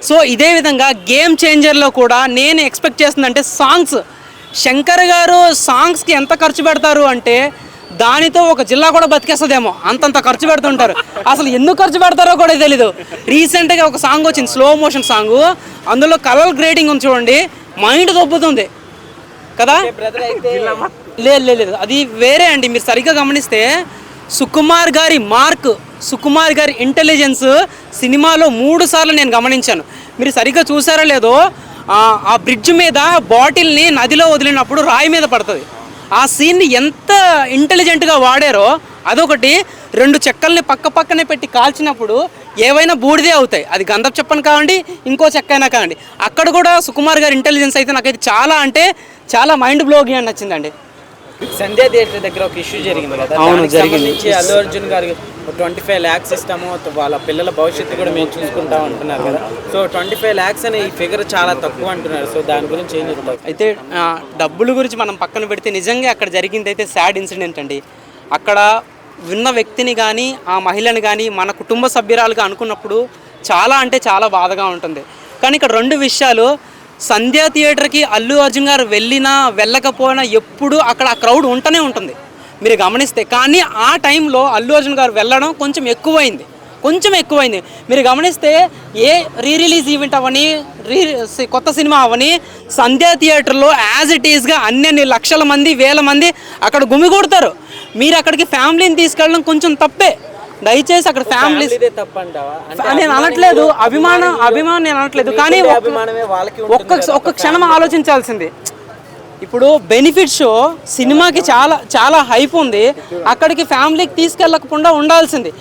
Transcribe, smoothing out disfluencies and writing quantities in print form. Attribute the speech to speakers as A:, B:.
A: So ఇదే విధంగా game చేంజర్లో కూడా నేను ఎక్స్పెక్ట్ చేస్తుందంటే సాంగ్స్. శంకర్ గారు సాంగ్స్కి ఎంత ఖర్చు పెడతారు అంటే దానితో ఒక జిల్లా కూడా బతికేస్తుందేమో, అంతంత ఖర్చు పెడుతుంటారు. అసలు ఎందుకు ఖర్చు పెడతారో కూడా తెలీదు. రీసెంట్గా ఒక సాంగ్ వచ్చింది, స్లో మోషన్ సాంగ్, అందులో కలర్ గ్రేడింగ్ ఉంది చూడండి, మైండ్ దొబ్బుతుంది కదా. లేదు అది వేరే అండి. మీరు సరిగ్గా గమనిస్తే సుకుమార్ గారి మార్క్, సుకుమార్ గారి ఇంటెలిజెన్స్ సినిమాలో 3 సార్లు నేను గమనించాను. మీరు సరిగ్గా చూసారో లేదో, ఆ బ్రిడ్జ్ మీద బాటిల్ని నదిలో వదిలినప్పుడు రాయి మీద పడుతుంది. ఆ సీన్ని ఎంత ఇంటెలిజెంట్గా వాడారో. అదొకటి. 2 చెక్కల్ని పక్కనే పెట్టి కాల్చినప్పుడు ఏవైనా బూడిదే అవుతాయి, అది గంధపు చెప్పని కావండి, ఇంకో చెక్క అయినా కావండి. అక్కడ కూడా సుకుమార్ గారి ఇంటెలిజెన్స్ అయితే నాకైతే చాలా అంటే చాలా మైండ్ బ్లోయింగ్ అని నచ్చిందండి.
B: సంధ్య థియేటర్ దగ్గర ఒక ఇష్యూ జరిగింది కదా, జరిగింది. అల్లు అర్జున్ గారికి 25 lakhs ఇస్తాము, వాళ్ళ పిల్లల భవిష్యత్తు కూడా మేము చూసుకుంటాం అంటున్నారు కదా. సో 25 lakhs అనే ఈ ఫిగర్ చాలా తక్కువ అంటున్నారు. సో దాని గురించి ఏం చెప్తారు?
A: అయితే డబ్బుల గురించి మనం పక్కన పెడితే నిజంగా అక్కడ జరిగింది అయితే సాడ్ ఇన్సిడెంట్ అండి. అక్కడ విన్న వ్యక్తిని కానీ ఆ మహిళని కానీ మన కుటుంబ సభ్యురాలుగా అనుకున్నప్పుడు చాలా అంటే చాలా బాధగా ఉంటుంది. కానీ ఇక్కడ 2 విషయాలు. సంధ్య థియేటర్కి అల్లు అర్జున్ గారు వెళ్ళినా వెళ్ళకపోయినా ఎప్పుడు అక్కడ ఆ క్రౌడ్ ఉంటూనే ఉంటుంది మీరు గమనిస్తే. కానీ ఆ టైంలో అల్లు అర్జున్ గారు వెళ్ళడం కొంచెం ఎక్కువైంది. మీరు గమనిస్తే ఏ రిలీజ్ ఈవెంట్ అవని, కొత్త సినిమా అవని, సంధ్య థియేటర్లో యాజ్ ఇట్ ఈస్గా అన్ని లక్షల మంది, వేల మంది అక్కడ గుమిగూడతారు. మీరు అక్కడికి ఫ్యామిలీని తీసుకెళ్ళడం కొంచెం తప్పే. దయచేసి అక్కడ ఫ్యామిలీ నేను అనట్లేదు, అభిమానం నేను అనట్లేదు. కానీ ఒక్క క్షణం ఆలోచించాల్సింది. ఇప్పుడు బెనిఫిట్ షో సినిమాకి చాలా హైప్ ఉంది, అక్కడికి ఫ్యామిలీకి తీసుకెళ్ళకుండా ఉండాల్సింది.